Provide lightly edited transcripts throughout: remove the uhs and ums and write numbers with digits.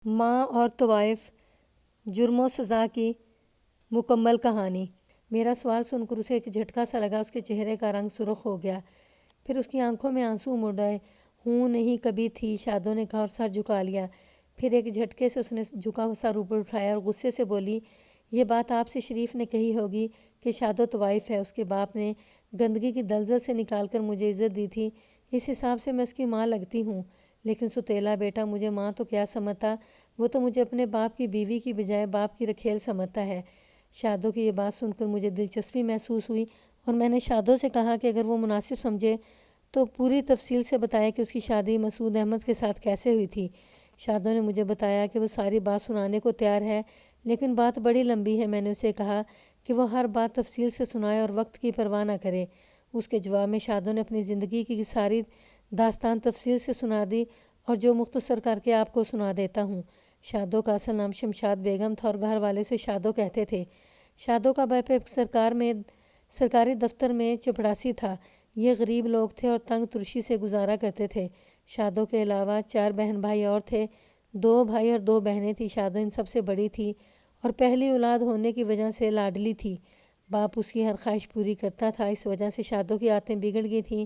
ماں اور طوائف، جرم و سزا کی مکمل کہانی۔ میرا سوال سن کر اسے ایک جھٹکا سا لگا، اس کے چہرے کا رنگ سرخ ہو گیا، پھر اس کی آنکھوں میں آنسو مڑ آئے۔ ہوں نہیں کبھی تھی، شادو نے کہا اور سر جھکا لیا۔ پھر ایک جھٹکے سے اس نے جھکا ہوا سر اوپر اٹھایا اور غصے سے بولی، یہ بات آپ سے شریف نے کہی ہوگی کہ شادو طوائف ہے، اس کے باپ نے گندگی کی دلدل سے نکال کر مجھے عزت دی تھی، اس حساب سے میں اس کی ماں لگتی ہوں، لیکن ستیلا بیٹا مجھے ماں تو کیا سمجھتا، وہ تو مجھے اپنے باپ کی بیوی کی بجائے باپ کی رکھیل سمجھتا ہے۔ شادو کی یہ بات سن کر مجھے دلچسپی محسوس ہوئی اور میں نے شادو سے کہا کہ اگر وہ مناسب سمجھے تو پوری تفصیل سے بتائے کہ اس کی شادی مسعود احمد کے ساتھ کیسے ہوئی تھی۔ شادو نے مجھے بتایا کہ وہ ساری بات سنانے کو تیار ہے، لیکن بات بڑی لمبی ہے۔ میں نے اسے کہا کہ وہ ہر بات تفصیل سے سنائے اور وقت کی پرواہ نہ کرے۔ اس کے جواب میں شادو نے اپنی زندگی کی ساری داستان تفصیل سے سنا دی اور جو مختصر کر کے آپ کو سنا دیتا ہوں۔ شادو کا اصل نام شمشاد بیگم تھا اور گھر والے سے شادو کہتے تھے۔ شادو کا باپ سرکاری دفتر میں چپڑاسی تھا۔ یہ غریب لوگ تھے اور تنگ ترشی سے گزارا کرتے تھے۔ شادو کے علاوہ 4 بہن بھائی اور تھے، 2 بھائی اور 2 بہنیں تھیں۔ شادو ان سب سے بڑی تھی اور پہلی اولاد ہونے کی وجہ سے لاڈلی تھی۔ باپ اس کی ہر خواہش پوری کرتا تھا، اس وجہ سے شادو کی عادتیں بگڑ گئی تھیں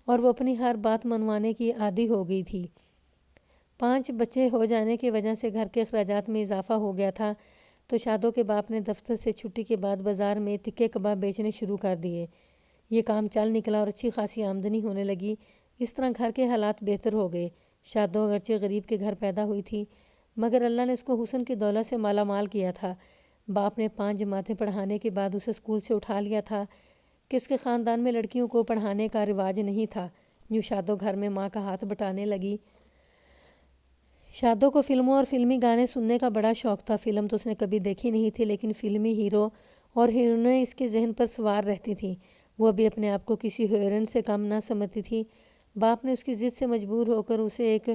اور وہ اپنی ہر بات منوانے کی عادی ہو گئی تھی۔ 5 بچے ہو جانے کی وجہ سے گھر کے اخراجات میں اضافہ ہو گیا تھا، تو شادو کے باپ نے دفتر سے چھٹی کے بعد بازار میں تکے کباب بیچنے شروع کر دیے۔ یہ کام چل نکلا اور اچھی خاصی آمدنی ہونے لگی۔ اس طرح گھر کے حالات بہتر ہو گئے۔ شادو اگرچہ غریب کے گھر پیدا ہوئی تھی، مگر اللہ نے اس کو حسن کی دولت سے مالا مال کیا تھا۔ باپ نے 5 جماعتیں پڑھانے کے بعد اسے اسکول سے اٹھا لیا تھا کہ اس کے خاندان میں لڑکیوں کو پڑھانے کا رواج نہیں تھا۔ یوں شادو گھر میں ماں کا ہاتھ بٹانے لگی۔ شادو کو فلموں اور فلمی گانے سننے کا بڑا شوق تھا۔ فلم تو اس نے کبھی دیکھی نہیں تھی، لیکن فلمی ہیرو اور ہیروئنیں اس کے ذہن پر سوار رہتی تھیں۔ وہ بھی اپنے آپ کو کسی ہیروئن سے کم نہ سمجھتی تھی۔ باپ نے اس کی ضد سے مجبور ہو کر اسے ایک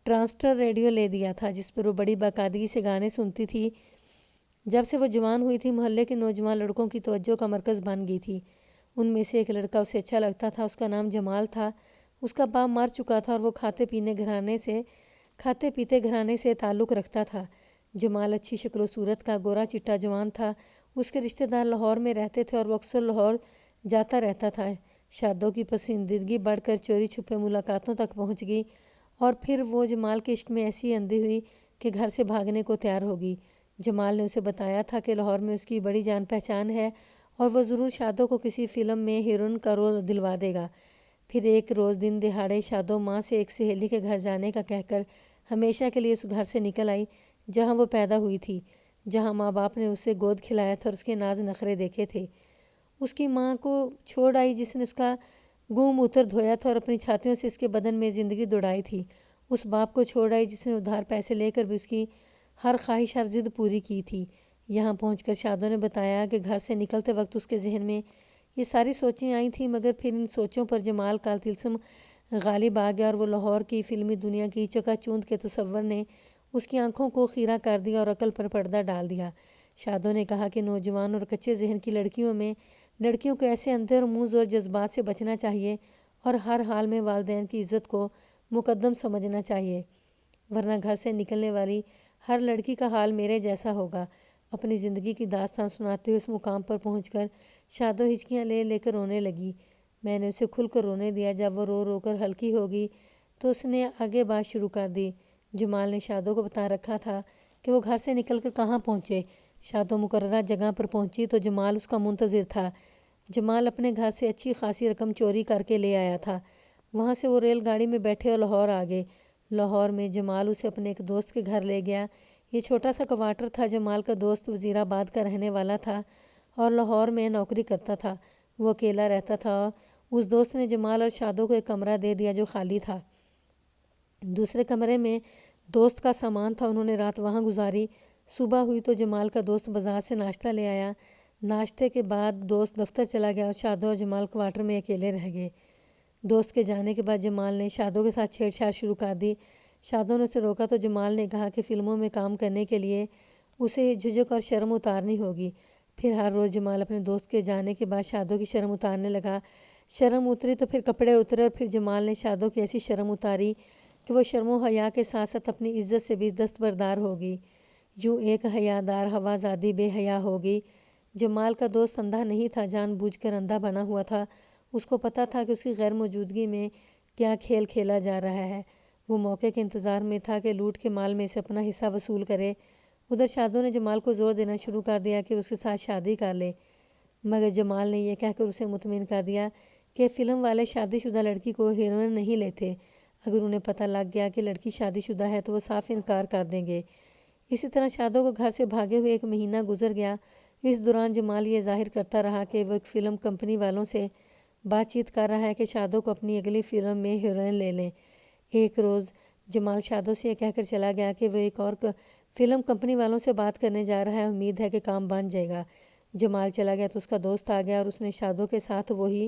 ٹرانسسٹر ریڈیو لے دیا تھا، جس پر وہ بڑی باقاعدگی سے گانے سنتی تھی۔ جب سے وہ جوان ہوئی تھی، محلے کے نوجوان لڑکوں کی توجہ کا مرکز بن گئی تھی۔ ان میں سے ایک لڑکا اسے اچھا لگتا تھا، اس کا نام جمال تھا۔ اس کا باپ مر چکا تھا اور وہ کھاتے پیتے گھرانے سے تعلق رکھتا تھا۔ جمال اچھی شکل و صورت کا گورا چٹا جوان تھا۔ اس کے رشتہ دار لاہور میں رہتے تھے اور وہ اکثر لاہور جاتا رہتا تھا۔ شادو کی پسندیدگی بڑھ کر چوری چھپے ملاقاتوں تک پہنچ گئی اور پھر وہ جمال کے عشق میں ایسی اندھی ہوئی کہ گھر سے بھاگنے کو تیار ہو گئی۔ جمال نے اسے بتایا تھا کہ لاہور میں اس کی بڑی جان پہچان ہے اور وہ ضرور شادو کو کسی فلم میں ہیروئن کا رول دلوا دے گا۔ پھر ایک روز دن دہاڑے شادو ماں سے ایک سہیلی کے گھر جانے کا کہہ کر ہمیشہ کے لیے اس گھر سے نکل آئی جہاں وہ پیدا ہوئی تھی، جہاں ماں باپ نے اسے گود کھلایا تھا اور اس کے ناز نخرے دیکھے تھے۔ اس کی ماں کو چھوڑ آئی جس نے اس کا گوں موتر دھویا تھا اور اپنی چھاتیوں سے اس کے بدن میں زندگی دوڑائی تھی۔ اس باپ کو چھوڑ آئی جس نے ادھار پیسے لے کر بھی اس کی ہر خواہش ہر ضد پوری کی تھی۔ یہاں پہنچ کر شادو نے بتایا کہ گھر سے نکلتے وقت اس کے ذہن میں یہ ساری سوچیں آئی تھیں، مگر پھر ان سوچوں پر جمال کا طلسم غالب آ گیا اور وہ لاہور کی فلمی دنیا کی چکا چوند کے تصور نے اس کی آنکھوں کو خیرہ کر دیا اور عقل پر پردہ ڈال دیا۔ شادو نے کہا کہ نوجوان اور کچے ذہن کی لڑکیوں کو ایسے اندھے اور منہ زور جذبات سے بچنا چاہیے اور ہر حال میں والدین کی عزت کو مقدم سمجھنا چاہیے، ورنہ گھر سے نکلنے والی ہر لڑکی کا حال میرے جیسا ہوگا۔ اپنی زندگی کی داستان سناتے ہوئے اس مقام پر پہنچ کر شادو ہچکیاں لے لے کر رونے لگی۔ میں نے اسے کھل کر رونے دیا۔ جب وہ رو رو کر ہلکی ہوگی تو اس نے آگے بات شروع کر دی۔ جمال نے شادو کو بتا رکھا تھا کہ وہ گھر سے نکل کر کہاں پہنچے۔ شادو مقررہ جگہ پر پہنچی تو جمال اس کا منتظر تھا۔ جمال اپنے گھر سے اچھی خاصی رقم چوری کر کے لے آیا تھا۔ وہاں سے وہ ریل گاڑی میں بیٹھے اور لاہور آ گئے۔ لاہور میں جمال اسے اپنے ایک دوست کے گھر لے گیا۔ یہ چھوٹا سا کوارٹر تھا۔ جمال کا دوست وزیر آباد کا رہنے والا تھا اور لاہور میں نوکری کرتا تھا۔ وہ اکیلا رہتا تھا۔ اس دوست نے جمال اور شادو کو ایک کمرہ دے دیا جو خالی تھا۔ دوسرے کمرے میں دوست کا سامان تھا۔ انہوں نے رات وہاں گزاری۔ صبح ہوئی تو جمال کا دوست بازار سے ناشتہ لے آیا۔ ناشتے کے بعد دوست دفتر چلا گیا اور شادو اور جمال کوارٹر میں اکیلے رہ گئے۔ دوست کے جانے کے بعد جمال نے شادو کے ساتھ چھیڑ چھاڑ شروع کر دی۔ شادو نے اسے روکا تو جمال نے کہا کہ فلموں میں کام کرنے کے لیے اسے جھجک اور شرم اتارنی ہوگی۔ پھر ہر روز جمال اپنے دوست کے جانے کے بعد شادو کی شرم اتارنے لگا۔ شرم اتری تو پھر کپڑے اترے اور پھر جمال نے شادو کی ایسی شرم اتاری کہ وہ شرم و حیا کے ساتھ ساتھ اپنی عزت سے بھی دستبردار ہوگی۔ یوں ایک حیادار ہوازادی بے حیا ہوگی۔ جمال کا دوست اندھا نہیں تھا، جان بوجھ کر اندھا بنا ہوا تھا۔ اس کو پتہ تھا کہ اس کی غیر موجودگی میں کیا کھیل کھیلا جا رہا ہے۔ وہ موقع کے انتظار میں تھا کہ لوٹ کے مال میں سے اپنا حصہ وصول کرے۔ ادھر شادو نے جمال کو زور دینا شروع کر دیا کہ اس کے ساتھ شادی کر لے، مگر جمال نے یہ کہہ کر اسے مطمئن کر دیا کہ فلم والے شادی شدہ لڑکی کو ہیروئن نہیں لیتے۔ اگر انہیں پتہ لگ گیا کہ لڑکی شادی شدہ ہے تو وہ صاف انکار کر دیں گے۔ اسی طرح شادو کو گھر سے بھاگے ہوئے 1 مہینہ گزر گیا۔ اس دوران جمال یہ ظاہر کرتا رہا کہ وہ ایک فلم کمپنی والوں سے بات چیت کر رہا ہے کہ شادو کو اپنی اگلی فلم میں ہیروئن لے لیں۔ ایک روز جمال شادو سے یہ کہہ کر چلا گیا کہ وہ ایک اور فلم کمپنی والوں سے بات کرنے جا رہا ہے، امید ہے کہ کام بن جائے گا۔ جمال چلا گیا تو اس کا دوست آ گیا اور اس نے شادو کے ساتھ وہی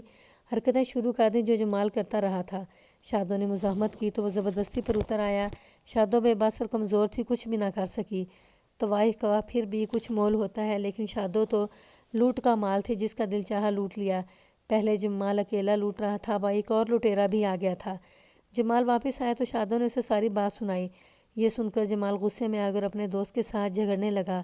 حرکتیں شروع کر دیں جو جمال کرتا رہا تھا۔ شادو نے مزاحمت کی تو وہ زبردستی پر اتر آیا۔ شادو بے بس اور کمزور تھی، کچھ بھی نہ کر سکی۔ طوائف کا پھر بھی کچھ مول ہوتا ہے، لیکن شادو تو لوٹ کا مال تھی، جس کا دل چاہا لوٹ لیا۔ پہلے جمال اکیلا لوٹ رہا تھا، اب ایک اور لٹیرا بھی آ گیا تھا۔ جمال واپس آیا تو شادو نے اسے ساری بات سنائی۔ یہ سن کر جمال غصے میں آ کر اپنے دوست کے ساتھ جھگڑنے لگا۔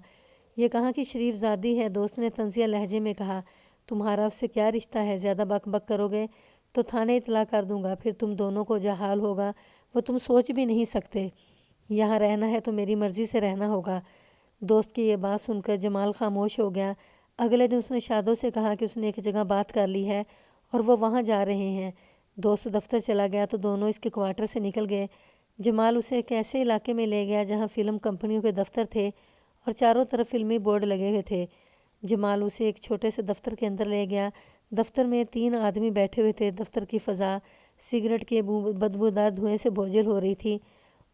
یہ کہاں کی شریف زادی ہے، دوست نے طنزیہ لہجے میں کہا۔ تمہارا اس سے کیا رشتہ ہے؟ زیادہ بک بک کرو گے تو تھانے اطلاع کر دوں گا، پھر تم دونوں کو جو حال ہوگا وہ تم سوچ بھی نہیں سکتے۔ یہاں رہنا ہے تو میری مرضی سے رہنا ہوگا۔ دوست کی یہ بات سن کر جمال خاموش ہو گیا۔ اگلے دن اس نے شادو سے کہا کہ اس نے ایک جگہ بات کر لی ہے اور وہ وہاں جا رہے ہیں۔ دوست دفتر چلا گیا تو دونوں اس کے کوارٹر سے نکل گئے۔ جمال اسے ایک ایسے علاقے میں لے گیا جہاں فلم کمپنیوں کے دفتر تھے اور چاروں طرف فلمی بورڈ لگے ہوئے تھے۔ جمال اسے ایک چھوٹے سے دفتر کے اندر لے گیا۔ دفتر میں 3 آدمی بیٹھے ہوئے تھے۔ دفتر کی فضا سگریٹ کے بدبودار دھوئیں سے بوجھل ہو رہی تھی۔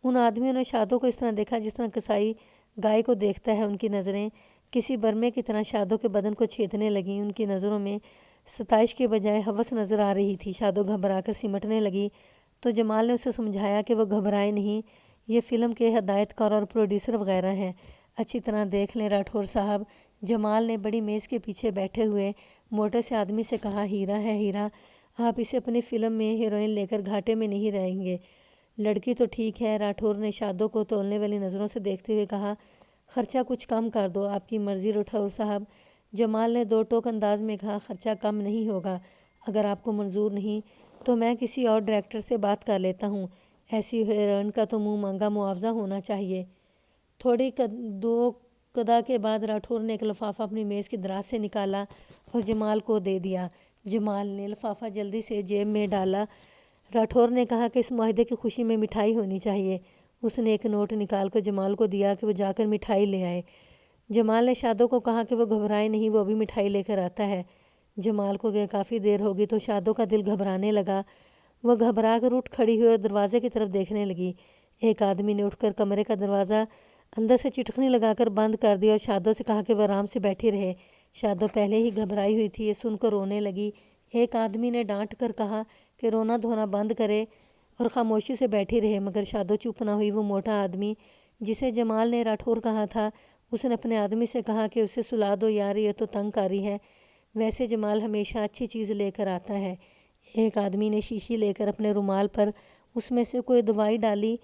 ان آدمیوں نے شادو کو اس طرح دیکھا جس طرح کسائی گائے کو دیکھتا ہے۔ ان کی نظریں کسی برمے کی طرح شادو کے بدن کو چھیدنے لگیں۔ ان کی نظروں میں ستائش کے بجائے ہوس نظر آ رہی تھی۔ شادو گھبرا کر سمٹنے لگی تو جمال نے اسے سمجھایا کہ وہ گھبرائے نہیں، یہ فلم کے ہدایت کار اور پروڈیوسر وغیرہ ہیں، اچھی طرح دیکھ لیں راٹھور صاحب۔ جمال نے بڑی میز کے پیچھے بیٹھے ہوئے موٹے سے آدمی سے کہا، ہیرا ہے ہیرا، آپ اسے اپنی فلم میں ہیروئن لے کر گھاٹے میں نہیں رہیں گے۔ لڑکی تو ٹھیک ہے، راٹھور نے شادو کو تولنے والی نظروں سے دیکھتے ہوئے کہا، خرچہ کچھ کم کر دو، آپ کی مرضی راٹھور صاحب۔ جمال نے 2 ٹوک انداز میں کہا، خرچہ کم نہیں ہوگا، اگر آپ کو منظور نہیں تو میں کسی اور ڈائریکٹر سے بات کر لیتا ہوں، ایسی ہیروئن کا تو منہ مانگا معاوضہ ہونا چاہیے۔ تھوڑی 2 قدح کے بعد راٹھور نے ایک لفافہ اپنی میز کی دراز سے نکالا اور جمال کو دے دیا۔ جمال نے لفافہ جلدی سے جیب میں ڈالا۔ راٹھور نے کہا کہ اس معاہدے کی خوشی میں مٹھائی ہونی چاہیے۔ اس نے ایک نوٹ نکال کر جمال کو دیا کہ وہ جا کر مٹھائی لے آئے۔ جمال نے شادو کو کہا کہ وہ گھبرائے نہیں، وہ بھی مٹھائی لے کر آتا ہے۔ جمال کو کہ کافی دیر ہوگی تو شادو کا دل گھبرانے لگا۔ وہ گھبرا کر اٹھ کھڑی ہوئی اور دروازے کی طرف دیکھنے لگی۔ ایک آدمی نے اٹھ کر کمرے کا دروازہ اندر سے چٹکنی لگا کر بند کر دیا اور شادو سے کہا کہ وہ آرام سے بیٹھی رہے۔ شادو پہلے ہی گھبرائی ہوئی تھی، یہ سن کر رونے لگی۔ ایک آدمی نے ڈانٹ کر کہا کہ رونا دھونا بند کرے اور خاموشی سے بیٹھی رہے، مگر شادو چپ نہ ہوئی۔ وہ موٹا آدمی جسے جمال نے راٹھور کہا تھا، اس نے اپنے آدمی سے کہا کہ اسے سلا دو یار، یہ تو تنگ کاری ہے، ویسے جمال ہمیشہ اچھی چیز لے کر آتا ہے۔ ایک آدمی نے شیشی لے کر اپنے رومال پر اس میں سے کوئی دوائی ڈالی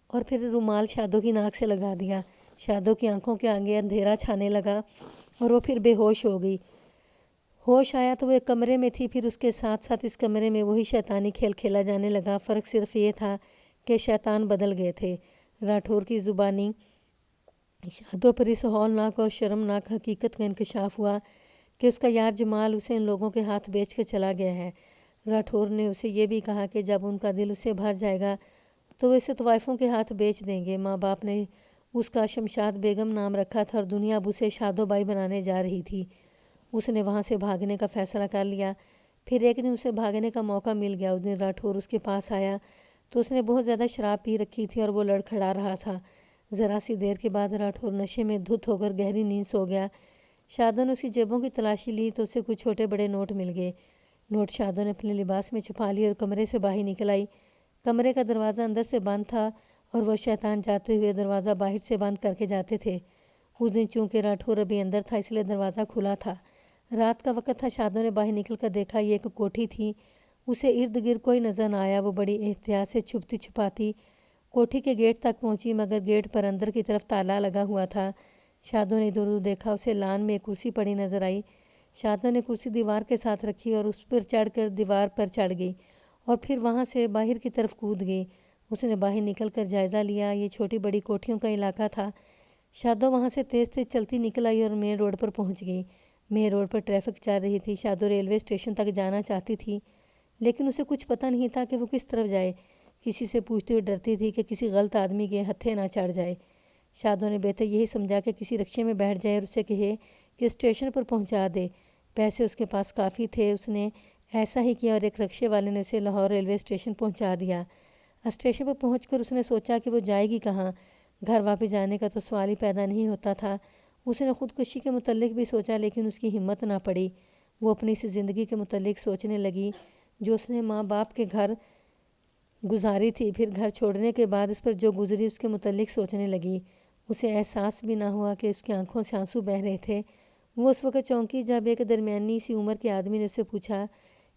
اور پھر رومال شادو کی ناک سے لگا دیا۔ شادو کی آنکھوں کے آگے اندھیرا چھانے لگا اور وہ پھر بے ہوش ہو گئی۔ ہوش آیا تو وہ ایک کمرے میں تھی، پھر اس کے ساتھ ساتھ اس کمرے میں وہی شیطانی کھیل کھیلا جانے لگا۔ فرق صرف یہ تھا کہ شیطان بدل گئے تھے۔ راٹھور کی زبانی شادو پر اس ہولناک اور شرمناک حقیقت کا انکشاف ہوا کہ اس کا یار جمال اسے ان لوگوں کے ہاتھ بیچ کر چلا گیا ہے۔ راٹھور نے اسے یہ بھی کہا کہ جب ان کا دل اسے بھر جائے گا تو وہ اسے طوائفوں کے ہاتھ بیچ دیں گے۔ ماں باپ نے اس کا شمشاد بیگم نام رکھا تھا اور دنیا اب اسے شادو بائی بنانے جا رہی تھی۔ اس نے وہاں سے بھاگنے کا فیصلہ کر لیا۔ پھر ایک دن اسے بھاگنے کا موقع مل گیا۔ اس دن راٹھور اس کے پاس آیا تو اس نے بہت زیادہ شراب پی رکھی تھی اور وہ لڑکھڑا رہا تھا۔ ذرا سی دیر کے بعد راٹھور نشے میں دھت ہو کر گہری نیند سو گیا۔ شادو نے اس کی جیبوں کی تلاشی لی تو اسے کچھ چھوٹے بڑے نوٹ مل گئے۔ نوٹ شادو نے اپنے لباس میں چھپا لی اور کمرے سے باہر نکل آئی۔ کمرے کا دروازہ اندر سے بند تھا اور وہ شیطان جاتے ہوئے دروازہ باہر سے بند کر کے جاتے تھے۔ اس دن چونکہ راٹھور ابھی اندر تھا اس لیے دروازہ کھلا تھا۔ رات کا وقت تھا۔ شادو نے باہر نکل کر دیکھا یہ ایک کوٹھی تھی۔ اسے ارد گرد کوئی نظر نہ آیا۔ وہ بڑی احتیاط سے چھپتی چھپاتی کوٹھی کے گیٹ تک پہنچی مگر گیٹ پر اندر کی طرف تالا لگا ہوا تھا۔ شادو نے ادھر ادھر دیکھا، اسے لان میں ایک کرسی پڑی نظر آئی۔ شادو نے کرسی دیوار کے ساتھ رکھی اور اس پر چڑھ کر دیوار پر چڑھ گئی اور پھر وہاں سے باہر کی طرف کود گئی۔ اس نے باہر نکل کر جائزہ لیا، یہ چھوٹی بڑی کوٹھیوں کا علاقہ تھا۔ شادو وہاں سے تیز تیز چلتی نکل آئی اور مین روڈ پر پہنچ گئی۔ مین روڈ پر ٹریفک چل رہی تھی۔ شادو ریلوے اسٹیشن تک جانا چاہتی تھی لیکن اسے کچھ پتہ نہیں تھا کہ وہ کس طرف جائے۔ کسی سے پوچھتے ہوئے ڈرتی تھی کہ کسی غلط آدمی کے ہتھے نہ چڑھ جائے۔ شادو نے بہتر یہی سمجھا کہ کسی رکشے میں بیٹھ جائے اور اسے کہے کہ اسٹیشن پر پہنچا دے۔ پیسے اس کے پاس کافی تھے۔ اس نے ایسا ہی کیا اور ایک رکشے والے نے اسے لاہور ریلوے اسٹیشن پہنچا دیا۔ اسٹیشن پر پہنچ کر اس نے سوچا کہ وہ جائے گی کہاں۔ گھر واپس جانے کا تو سوال ہی پیدا نہیں ہوتا تھا۔ اس نے خودکشی کے متعلق بھی سوچا لیکن اس کی ہمت نہ پڑی۔ وہ اپنی اس زندگی کے متعلق سوچنے لگی جو اس نے ماں باپ کے گھر گزاری تھی، پھر گھر چھوڑنے کے بعد اس پر جو گزری اس کے متعلق سوچنے لگی۔ اسے احساس بھی نہ ہوا کہ اس کی آنکھوں سے آنسو بہہ رہے تھے۔ وہ اس وقت چونکی جب ایک درمیانی سی عمر کے آدمی نے اسے پوچھا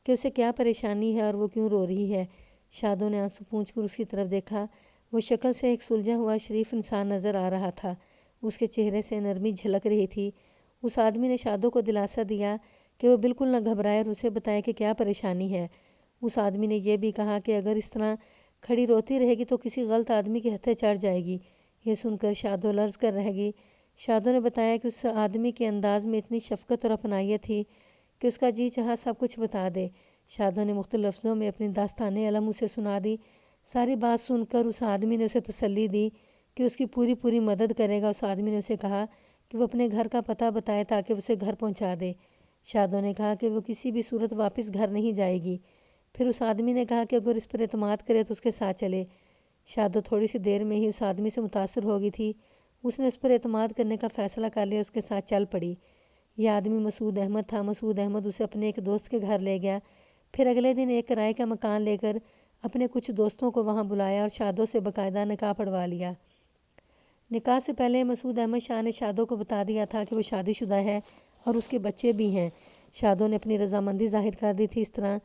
کہ اسے کیا پریشانی ہے اور وہ کیوں رو رہی ہے۔ شادو نے آنسو پونچھ کر اس کی طرف دیکھا۔ وہ شکل سے ایک سلجھا ہوا شریف انسان نظر آ رہا تھا۔ اس کے چہرے سے نرمی جھلک رہی تھی۔ اس آدمی نے شادو کو دلاسا دیا کہ وہ بالکل نہ گھبرائے اور اسے بتائے کہ کیا پریشانی ہے۔ اس آدمی نے یہ بھی کہا کہ اگر اس طرح کھڑی روتی رہے گی تو کسی غلط آدمی کے ہتھے چڑھ جائے گی۔ یہ سن کر شادو لرز کر رہ گئی۔ شادو نے بتایا کہ اس آدمی کے انداز میں اتنی شفقت اور اپنائیت تھی کہ اس کا جی چاہا سب کچھ بتا دے۔ شادو نے مختلف لفظوں میں اپنی داستان علم اسے سنا دی۔ ساری بات سن کر اس آدمی نے اسے تسلی دی کہ اس کی پوری مدد کرے گا۔ اس آدمی نے اسے کہا کہ وہ اپنے گھر کا پتہ بتائے تاکہ اسے گھر پہنچا دے۔ شادو نے کہا کہ وہ کسی بھی صورت واپس گھر نہیں جائے گی۔ پھر اس آدمی نے کہا کہ اگر اس پر اعتماد کرے تو اس کے ساتھ چلے۔ شادو تھوڑی سی دیر میں ہی اس آدمی سے متاثر ہو گئی تھی۔ اس نے اس پر اعتماد کرنے کا فیصلہ کر لیا، اس کے ساتھ چل پڑی۔ یہ آدمی مسعود احمد تھا۔ مسعود احمد اسے اپنے ایک دوست کے گھر لے گیا۔ پھر اگلے دن ایک کرائے کا مکان لے کر اپنے کچھ دوستوں کو وہاں بلایا اور شادو سے باقاعدہ نکاح پڑھوا لیا۔ نکاح سے پہلے مسعود احمد شاہ نے شادو کو بتا دیا تھا کہ وہ شادی شدہ ہے اور اس کے بچے بھی ہیں۔ شادو نے اپنی رضامندی ظاہر کر دی تھی۔ اس طرح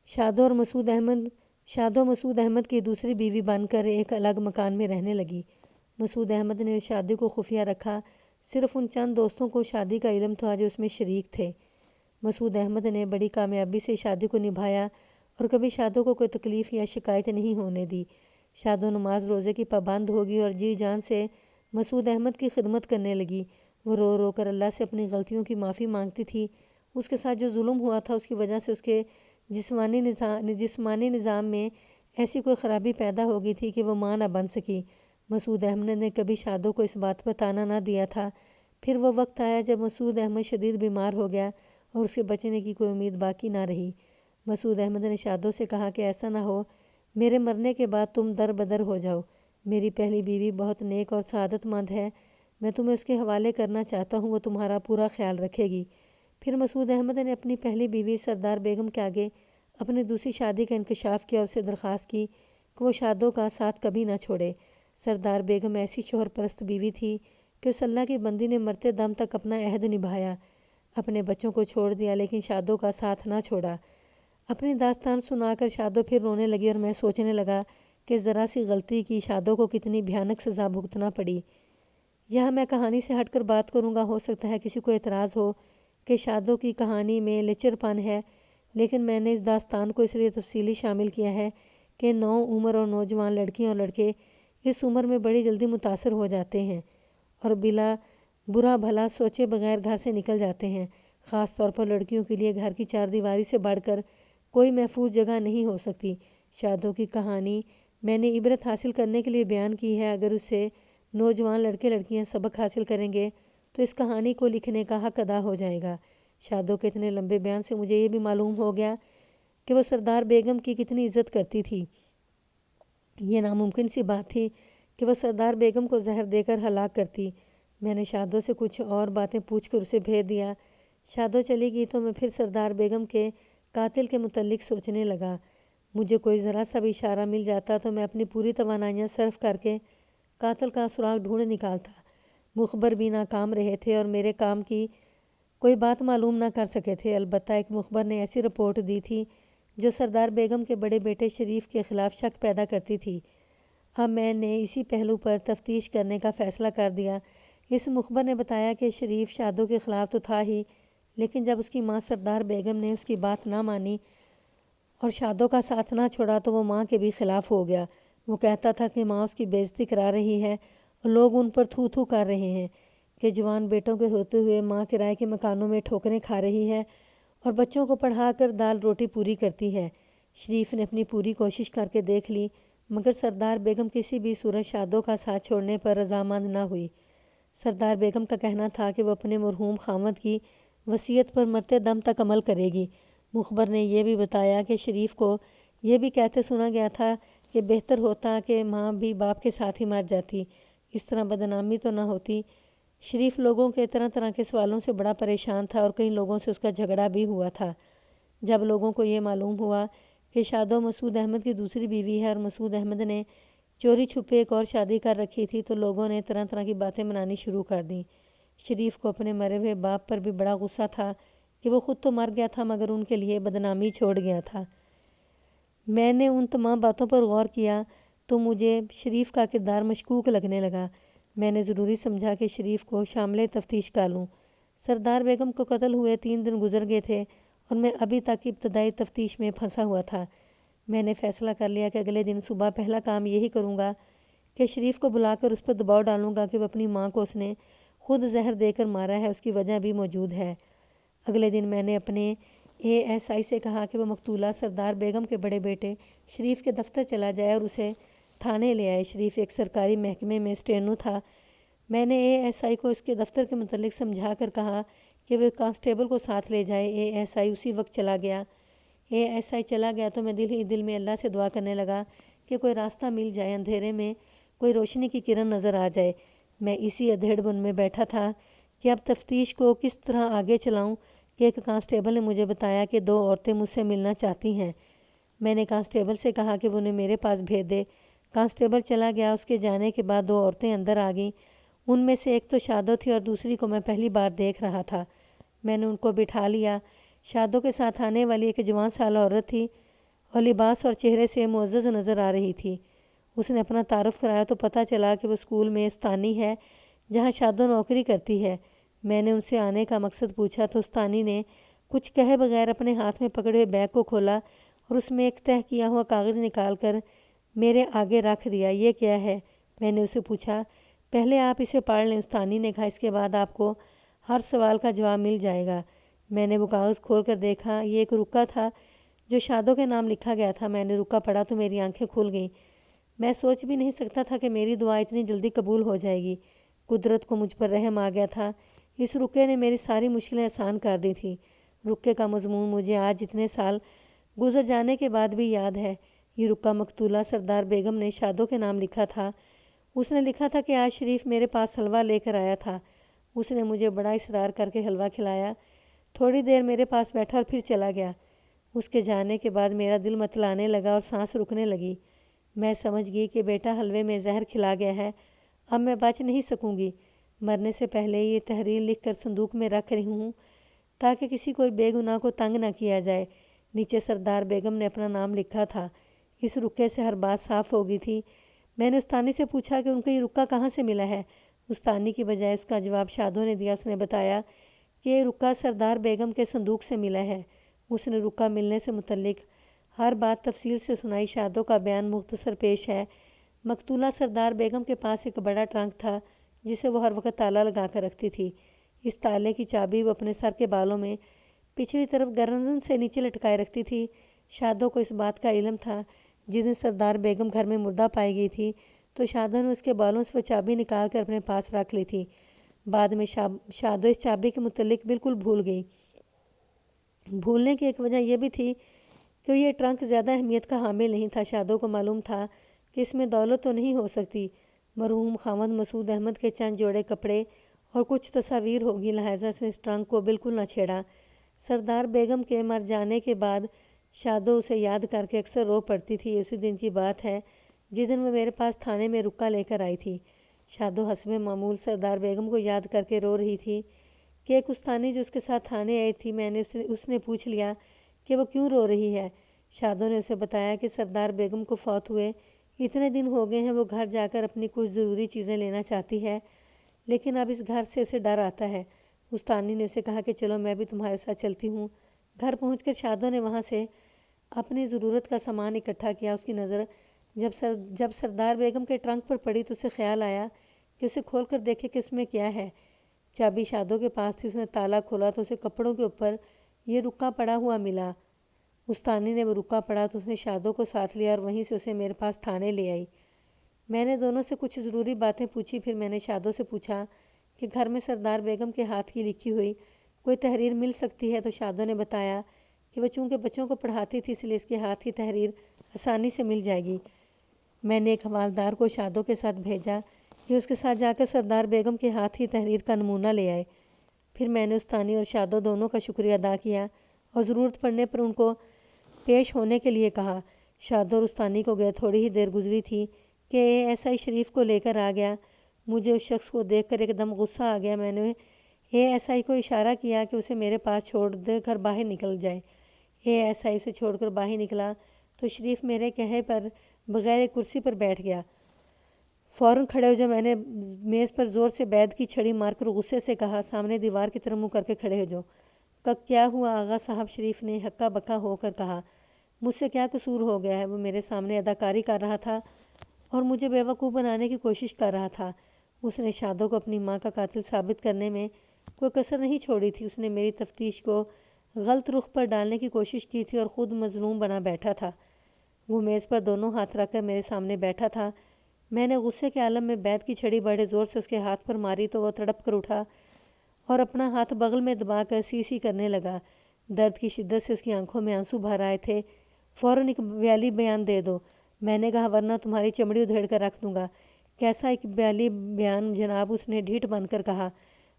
شادو مسعود احمد کی دوسری بیوی بن کر ایک الگ مکان میں رہنے لگی۔ مسعود احمد نے شادی کو خفیہ رکھا۔ صرف ان چند دوستوں کو شادی کا علم تھا جو اس میں شریک تھے۔ مسعود احمد نے بڑی کامیابی سے شادی کو نبھایا اور کبھی شادو کو کوئی تکلیف یا شکایت نہیں ہونے دی۔ شادو نماز روزے کی پابند ہوگی اور جی جان سے مسعود احمد کی خدمت کرنے لگی۔ وہ رو رو کر اللہ سے اپنی غلطیوں کی معافی مانگتی تھی۔ اس کے ساتھ جو ظلم ہوا تھا اس کی وجہ سے اس کے جسمانی نظام میں ایسی کوئی خرابی پیدا ہو گئی تھی کہ وہ ماں نہ بن سکی۔ مسعود احمد نے کبھی شادو کو اس بات پر طعنہ نہ دیا تھا۔ پھر وہ وقت آیا جب مسعود احمد شدید بیمار ہو گیا اور اس کے بچنے کی کوئی امید باقی نہ رہی۔ مسعود احمد نے شادو سے کہا کہ ایسا نہ ہو میرے مرنے کے بعد تم در بدر ہو جاؤ۔ میری پہلی بیوی بہت نیک اور سعادت مند ہے، میں تمہیں اس کے حوالے کرنا چاہتا ہوں، وہ تمہارا پورا خیال رکھے گی۔ پھر مسعود احمد نے اپنی پہلی بیوی سردار بیگم کے آگے اپنی دوسری شادی کا انکشاف کیا اور اسے درخواست کی کہ وہ شادو کا ساتھ کبھی نہ چھوڑے۔ سردار بیگم ایسی شوہر پرست بیوی تھی کہ اس اللہ کی بندی نے مرتے دم تک اپنا عہد نبھایا، اپنے بچوں کو چھوڑ دیا لیکن شادو کا ساتھ نہ چھوڑا۔ اپنی داستان سنا کر شادو پھر رونے لگی اور میں سوچنے لگا کہ ذرا سی غلطی کی شادو کو کتنی بھیانک سزا بھگتنا پڑی۔ یہاں میں کہانی سے ہٹ کر بات کروں گا، ہو سکتا ہے کسی کو اعتراض ہو کہ شادو کی کہانی میں لچر پن ہے، لیکن میں نے اس داستان کو اس لیے تفصیلی شامل کیا ہے کہ نوعمر اور نوجوان لڑکیاں اور لڑکے اس عمر میں بڑی جلدی متاثر ہو جاتے ہیں اور بلا برا بھلا سوچے بغیر گھر سے نکل جاتے ہیں۔ خاص طور پر لڑکیوں کے لیے گھر کی چار دیواری سے بڑھ کر کوئی محفوظ جگہ نہیں ہو سکتی۔ شادو کی کہانی میں نے عبرت حاصل کرنے کے لیے بیان کی ہے۔ اگر اس سے نوجوان لڑکے لڑکیاں سبق حاصل کریں گے تو اس کہانی کو لکھنے کا حق ادا ہو جائے گا۔ شادو کے اتنے لمبے بیان سے مجھے یہ بھی معلوم ہو گیا کہ وہ سردار بیگم کی کتنی عزت کرتی تھی۔ یہ ناممکن سی بات تھی کہ وہ سردار بیگم کو زہر دے کر ہلاک کرتی۔ میں نے شادو سے کچھ اور باتیں پوچھ کر اسے بھیج دیا۔ شادو چلی گئی تو میں پھر سردار بیگم کے قاتل کے متعلق سوچنے لگا۔ مجھے کوئی ذرا سا بھی اشارہ مل جاتا تو میں اپنی پوری توانائیاں صرف کر کے قاتل کا سراغ ڈھونڈ نکالتا۔ مخبر بھی ناکام رہے تھے اور میرے کام کی کوئی بات معلوم نہ کر سکے تھے۔ البتہ ایک مخبر نے ایسی رپورٹ دی تھی جو سردار بیگم کے بڑے بیٹے شریف کے خلاف شک پیدا کرتی تھی۔ اب میں نے اسی پہلو پر تفتیش کرنے کا فیصلہ کر دیا۔ اس مخبر نے بتایا کہ شریف شادوں کے خلاف تو تھا ہی، لیکن جب اس کی ماں سردار بیگم نے اس کی بات نہ مانی اور شادوں کا ساتھ نہ چھوڑا تو وہ ماں کے بھی خلاف ہو گیا۔ وہ کہتا تھا کہ ماں اس کی بے عزتی کرا رہی ہے اور لوگ ان پر تھو تھو کر رہے ہیں، کہ جوان بیٹوں کے ہوتے ہوئے ماں کرائے کے مکانوں میں ٹھوکریں کھا رہی ہے اور بچوں کو پڑھا کر دال روٹی پوری کرتی ہے۔ شریف نے اپنی پوری کوشش کر کے دیکھ لی، مگر سردار بیگم کسی بھی صورت شادوں کا ساتھ چھوڑنے پر رضامند نہ ہوئی۔ سردار بیگم کا کہنا تھا کہ وہ اپنے مرحوم خاوند کی وصیت پر مرتے دم تک عمل کرے گی۔ مخبر نے یہ بھی بتایا کہ شریف کو یہ بھی کہتے سنا گیا تھا کہ بہتر ہوتا کہ ماں بھی باپ کے ساتھ ہی مر جاتی، اس طرح بدنامی تو نہ ہوتی۔ شریف لوگوں کے طرح طرح کے سوالوں سے بڑا پریشان تھا اور کئی لوگوں سے اس کا جھگڑا بھی ہوا تھا۔ جب لوگوں کو یہ معلوم ہوا کہ شادو مسعود احمد کی دوسری بیوی ہے اور مسعود احمد نے چوری چھپے ایک اور شادی کر رکھی تھی، تو لوگوں نے طرح طرح کی باتیں بنانی شروع کر دیں۔ شریف کو اپنے مرے ہوئے باپ پر بھی بڑا غصہ تھا کہ وہ خود تو مر گیا تھا مگر ان کے لیے بدنامی چھوڑ گیا تھا۔ میں نے ان تمام باتوں پر غور کیا تو مجھے شریف کا کردار مشکوک لگنے لگا۔ میں نے ضروری سمجھا کہ شریف کو شامل تفتیش کر لوں۔ سردار بیگم کو قتل ہوئے 3 دن گزر گئے تھے اور میں ابھی تک ابتدائی تفتیش میں پھنسا ہوا تھا۔ میں نے فیصلہ کر لیا کہ اگلے دن صبح پہلا کام یہی کروں گا کہ شریف کو بلا کر اس پر دباؤ ڈالوں گا کہ وہ اپنی ماں کو اس نے خود زہر دے کر مارا ہے، اس کی وجہ بھی موجود ہے۔ اگلے دن میں نے اپنے ASI سے کہا کہ وہ مقتولہ سردار بیگم کے بڑے بیٹے شریف کے دفتر چلا جائے اور اسے تھانے لے آئے۔ شریف ایک سرکاری محکمے میں اسٹینو تھا۔ میں نے ASI کو اس کے دفتر کے متعلق سمجھا کر کہا کہ وہ کانسٹیبل کو ساتھ لے جائے۔ ASI اسی وقت چلا گیا۔ ASI چلا گیا تو میں دل ہی دل میں اللہ سے دعا کرنے لگا کہ کوئی راستہ مل جائے، اندھیرے میں کوئی روشنی کی کرن نظر آ جائے۔ میں اسی ادھیڑ بن میں بیٹھا تھا کہ اب تفتیش کو کس طرح آگے چلاؤں کہ ایک کانسٹیبل نے مجھے بتایا کہ 2 عورتیں مجھ سے ملنا چاہتی ہیں۔ میں نے کانسٹیبل سے کہا کہ وہ انہیں میرے پاس بھیج دے۔ کانسٹیبل چلا گیا۔ اس کے جانے کے بعد 2 عورتیں اندر آ گئیں۔ ان میں سے ایک تو شادو تھی اور دوسری کو میں پہلی بار دیکھ رہا تھا۔ میں نے ان کو بٹھا لیا۔ شادو کے ساتھ آنے والی ایک جوان سالہ عورت تھی اور لباس اور چہرے سے معزز نظر آ رہی تھی۔ اس نے اپنا تعارف کرایا تو پتہ چلا کہ وہ اسکول میں استانی ہے جہاں شادو نوکری کرتی ہے۔ میں نے ان سے آنے کا مقصد پوچھا تو استانی نے کچھ کہے بغیر اپنے ہاتھ میں پکڑے ہوئے بیگ کو کھولا اور اس میں ایک تہہ کیا ہوا کاغذ نکال کر میرے آگے رکھ دیا۔ یہ کیا ہے؟ میں نے اسے پوچھا۔ پہلے آپ اسے پڑھ لیں، استانی نے کہا، اس کے بعد آپ کو ہر سوال کا جواب مل جائے گا۔ میں نے وہ کاغذ کھول کر دیکھا۔ یہ ایک رکا تھا جو شادو کے نام لکھا گیا تھا۔ میں نے رکا پڑھا تو میری آنکھیں کھل گئیں۔ میں سوچ بھی نہیں سکتا تھا کہ میری دعا اتنی جلدی قبول ہو جائے گی۔ قدرت کو مجھ پر رحم آ گیا تھا۔ اس رکے نے میری ساری مشکلیں آسان کر دی تھیں۔ رکے کا مضمون مجھے آج اتنے سال گزر جانے کے بعد بھی یاد ہے۔ یہ رکا مقتولہ سردار بیگم نے شادو کے نام لکھا تھا۔ اس نے لکھا تھا کہ آج شریف میرے پاس حلوہ لے کر آیا تھا۔ اس نے مجھے بڑا اصرار کر کے حلوہ کھلایا، تھوڑی دیر میرے پاس بیٹھا اور پھر چلا گیا۔ اس کے جانے کے بعد میرا دل متلانے لگا اور سانس رکنے لگی۔ میں سمجھ گئی کہ بیٹا حلوے میں زہر کھلا گیا ہے، اب میں بچ نہیں سکوں گی۔ مرنے سے پہلے یہ تحریر لکھ کر صندوق میں رکھ رہی ہوں تاکہ کسی کوئی بے گناہ کو تنگ نہ کیا جائے۔ نیچے سردار بیگم نے اپنا نام لکھا تھا۔ اس رکے سے ہر بات صاف ہو گئی تھی۔ میں نے استانی سے پوچھا کہ ان کو یہ رکا کہاں سے ملا ہے۔ استانی کی بجائے اس کا جواب شادو نے دیا۔ اس نے بتایا کہ یہ رکا سردار بیگم کے صندوق سے ملا ہے۔ اس نے رکا ملنے سے متعلق ہر بات تفصیل سے سنائی۔ شادو کا بیان مختصر پیش ہے۔ مقتولہ سردار بیگم کے پاس ایک بڑا ٹرنک تھا جسے وہ ہر وقت تالا لگا کر رکھتی تھی۔ اس تالے کی چابی وہ اپنے سر کے بالوں میں پچھلی طرف گردن سے نیچے لٹکائے رکھتی تھی۔ شادو کو اس بات کا علم تھا جس دن سردار بیگم گھر میں مردہ پائی گئی تھی تو شادو نے اس کے بالوں سے وہ چابی نکال کر اپنے پاس رکھ لی تھی۔ بعد میں شادو اس چابی کے متعلق بالکل بھول گئی۔ بھولنے کی ایک وجہ یہ بھی تھی کہ یہ ٹرنک زیادہ اہمیت کا حامل نہیں تھا۔ شادو کو معلوم تھا کہ اس میں دولت تو نہیں ہو سکتی، مرحوم خاوند مسعود احمد کے چند جوڑے کپڑے اور کچھ تصاویر ہوگی، لہٰذا اس نے اس ٹرنک کو بالکل نہ چھیڑا۔ سردار بیگم کے مر جانے کے بعد شادو اسے یاد کر کے اکثر رو پڑتی تھی۔ اسی دن کی بات ہے جس دن وہ میرے پاس تھانے میں رکا لے کر آئی تھی۔ شادو حسب معمول سردار بیگم کو یاد کر کے رو رہی تھی کہ ایک استانی جو اس کے ساتھ تھانے آئی تھی، اس نے پوچھ لیا کہ وہ کیوں رو رہی ہے۔ شادو نے اسے بتایا کہ سردار بیگم کو فوت ہوئے اتنے دن ہو گئے ہیں وہ گھر جا کر اپنی کچھ ضروری چیزیں لینا چاہتی ہے، لیکن اب اس گھر سے اسے ڈر آتا ہے۔ استانی نے اسے کہا کہ چلو میں بھی تمہارے ساتھ چلتی ہوں۔ گھر پہنچ کر شادو نے وہاں سے اپنی ضرورت کا سامان اکٹھا کیا۔ اس کی نظر جب سردار بیگم کے ٹرنک پر پڑی تو اسے خیال آیا کہ اسے کھول کر دیکھے کہ اس میں کیا ہے۔ چابی شادو کے پاس تھی، اس نے تالا کھولا تو اسے کپڑوں کے اوپر یہ رکا پڑا ہوا ملا۔ استانی نے وہ رکا پڑا تو اس نے شادو کو ساتھ لیا اور وہیں سے اسے میرے پاس تھانے لے آئی۔ میں نے دونوں سے کچھ ضروری باتیں پوچھی، پھر میں نے شادو سے پوچھا کہ گھر میں سردار بیگم کے ہاتھ کی لکھی ہوئی کوئی تحریر مل سکتی ہے، تو شادو نے بتایا کہ وہ چونکہ بچوں کو پڑھاتی تھی اس لیے اس کے ہاتھ کی تحریر آسانی سے مل جائے گی۔ میں نے ایک حوالدار کو شادو کے ساتھ بھیجا کہ اس کے ساتھ جا کر سردار بیگم کے ہاتھ کی تحریر کا نمونہ لے آئے۔ پھر میں نے استانی اور شادو دونوں کا شکریہ ادا کیا اور ضرورت پڑنے پر ان کو پیش ہونے کے لیے کہا۔ شادو اور استانی کو گئے تھوڑی ہی دیر گزری تھی کہ ایس آئی شریف کو لے کر آ گیا۔ مجھے اس شخص کو دیکھ کر ایک دم غصہ آ گیا۔ میں نے ایس آئی کو اشارہ کیا کہ اسے میرے پاس چھوڑ دے کر باہر نکل جائے۔ ایس آئی اسے چھوڑ کر باہر نکلا تو شریف میرے کہے پر بغیر ایک کرسی پر بیٹھ گیا۔ فوراً کھڑے ہو جو، میں نے میز پر زور سے بیت کی چھڑی مار کر غصے سے کہا۔ سامنے دیوار کی طرف منہ کر کے کھڑے ہو جو۔ کیا ہوا آغا صاحب؟ شریف نے ہکا بکا ہو کر کہا۔ مجھ سے کیا قصور ہو گیا ہے؟ وہ میرے سامنے اداکاری کر رہا تھا اور مجھے بیوقوف بنانے کی کوشش کر رہا تھا۔ اس نے شادو کو اپنی ماں کا قاتل ثابت کرنے میں کوئی کسر نہیں چھوڑی تھی۔ اس نے میری تفتیش کو غلط رخ پر ڈالنے کی کوشش کی تھی اور خود مظلوم بنا بیٹھا تھا۔ وہ میز پر دونوں ہاتھ رکھ کر میرے سامنے بیٹھا تھا۔ میں نے غصے کے عالم میں بیت کی چھڑی بڑے زور سے اس کے ہاتھ پر ماری تو وہ تڑپ کر اٹھا اور اپنا ہاتھ بغل میں دبا کر سی سی کرنے لگا۔ درد کی شدت سے اس کی آنکھوں میں آنسو بھر آئے تھے۔ فوراً ایک بیالی بیان دے دو، میں نے کہا، ورنہ تمہاری چمڑی ادھیڑ کر رکھ دوں گا۔ کیسا ایک بیالی بیان جناب؟ اس نے ڈھیٹ بن کر کہا۔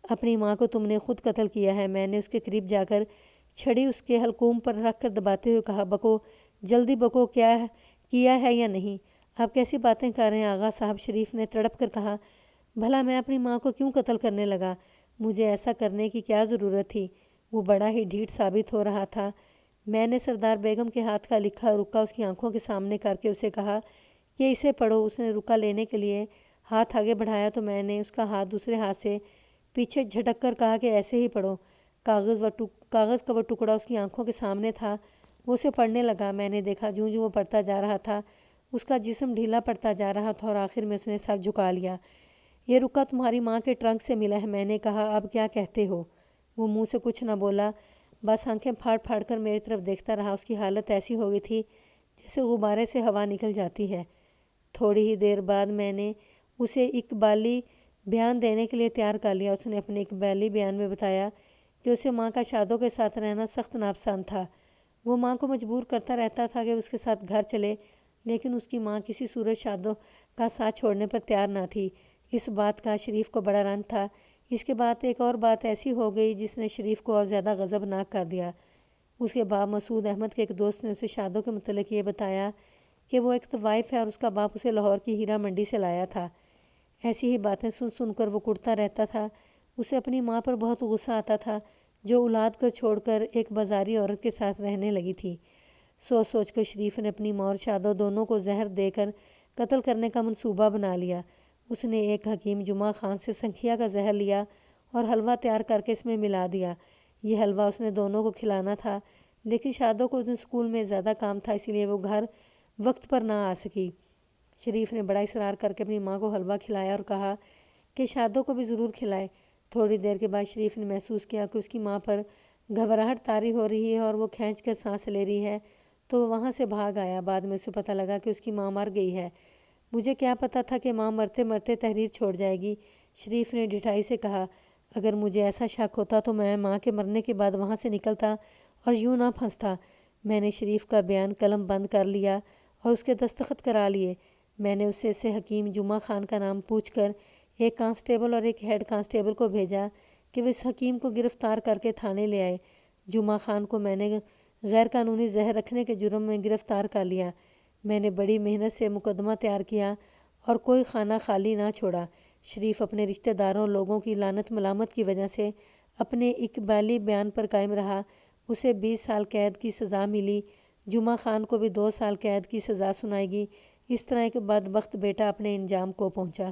اپنی ماں کو تم نے خود قتل کیا ہے۔ میں نے اس کے قریب جا کر چھڑی اس کے حلقوم پر رکھ کر دباتے ہوئے کہا، بکو، جلدی بکو، کیا ہے یا نہیں؟ آپ کیسی باتیں کر رہے ہیں آغا صاحب؟ شریف نے تڑپ کر کہا، بھلا میں اپنی ماں کو کیوں قتل کرنے لگا؟ مجھے ایسا کرنے کی کیا ضرورت تھی؟ وہ بڑا ہی ڈھیٹ ثابت ہو رہا تھا۔ میں نے سردار بیگم کے ہاتھ کا لکھا رکا اس کی آنکھوں کے سامنے کر کے اسے کہا کہ اسے پڑھو۔ اس نے رکا لینے کے لیے ہاتھ آگے بڑھایا تو میں نے اس کا ہاتھ دوسرے ہاتھ سے پیچھے جھٹک کر کہا کہ ایسے ہی پڑھو۔ کاغذ کا وہ ٹکڑا اس کی آنکھوں کے سامنے تھا۔ وہ اسے پڑھنے لگا۔ میں نے دیکھا جوں جوں وہ پڑھتا جا رہا تھا اس کا جسم ڈھیلا پڑتا جا رہا تھا اور آخر میں اس نے سر جھکا لیا۔ یہ رکا تمہاری ماں کے ٹرنک سے ملا ہے۔ میں نے کہا، اب کیا کہتے ہو؟ وہ منہ سے کچھ نہ بولا، بس آنکھیں پھاڑ پھاڑ کر میری طرف دیکھتا رہا۔ اس کی حالت ایسی ہو گئی تھی جیسے غبارے سے ہوا نکل جاتی ہے۔ تھوڑی ہی دیر بعد میں نے اسے اقبالی بیان دینے کے لیے تیار کر لیا۔ اس نے اپنے اقبالی بیان میں بتایا کہ اسے ماں کا شادو کے ساتھ رہنا سخت ناپسند تھا۔ وہ ماں کو مجبور کرتا رہتا تھا کہ اس کے ساتھ گھر چلے، لیکن اس کی ماں کسی صورت شادو کا ساتھ چھوڑنے پر تیار نہ تھی۔ اس بات کا شریف کو بڑا رنج تھا۔ اس کے بعد ایک اور بات ایسی ہو گئی جس نے شریف کو اور زیادہ غضبناک کر دیا۔ اس کے باپ مسعود احمد کے ایک دوست نے اسے شادو کے متعلق یہ بتایا کہ وہ ایک طوائف ہے اور اس کا باپ اسے لاہور کی ہیرا منڈی سے لایا تھا۔ ایسی ہی باتیں سن سن کر وہ کڑتا رہتا تھا۔ اسے اپنی ماں پر بہت غصہ آتا تھا جو اولاد کو چھوڑ کر ایک بازاری عورت کے ساتھ رہنے لگی تھی۔ سوچ سوچ کر شریف نے اپنی ماں اور شادو دونوں کو زہر دے کر قتل کرنے کا منصوبہ بنا لیا۔ اس نے ایک حکیم جمعہ خان سے سنکھیا کا زہر لیا اور حلوہ تیار کر کے اس میں ملا دیا۔ یہ حلوہ اس نے دونوں کو کھلانا تھا، لیکن شادو کو اس دن اسکول میں زیادہ کام تھا، اس لیے وہ گھر وقت پر نہ آ سکی۔ شریف نے بڑا اصرار کر کے اپنی ماں کو حلوہ کھلایا اور کہا کہ شادو کو بھی ضرور کھلائے۔ تھوڑی دیر کے بعد شریف نے محسوس کیا کہ اس کی ماں پر گھبراہٹ طاری ہو رہی ہے اور وہ کھینچ کر سانس لے رہی ہے، تو وہ وہاں سے بھاگ آیا۔ بعد میں اسے پتہ لگا کہ اس کی ماں مر گئی ہے۔ مجھے کیا پتہ تھا کہ ماں مرتے مرتے تحریر چھوڑ جائے گی، شریف نے ڈھٹائی سے کہا۔ اگر مجھے ایسا شک ہوتا تو میں ماں کے مرنے کے بعد وہاں سے نکلتا اور یوں نہ پھنستا۔ میں نے شریف کا بیان قلم بند کر لیا اور اس کے دستخط کرا لیے۔ میں نے اسے سے حکیم جمعہ خان کا نام پوچھ کر ایک کانسٹیبل اور ایک ہیڈ کانسٹیبل کو بھیجا کہ وہ اس حکیم کو گرفتار کر کے تھانے لے آئے۔ جمعہ خان کو میں نے غیر قانونی زہر رکھنے کے جرم میں گرفتار کر لیا۔ میں نے بڑی محنت سے مقدمہ تیار کیا اور کوئی خانہ خالی نہ چھوڑا۔ شریف اپنے رشتہ داروں اور لوگوں کی لعنت ملامت کی وجہ سے اپنے اقبالی بیان پر قائم رہا۔ اسے 20 سال قید کی سزا ملی۔ جمعہ خان کو بھی 2 سال قید کی سزا سنائے گی۔ اس طرح ایک بدبخت بیٹا اپنے انجام کو پہنچا۔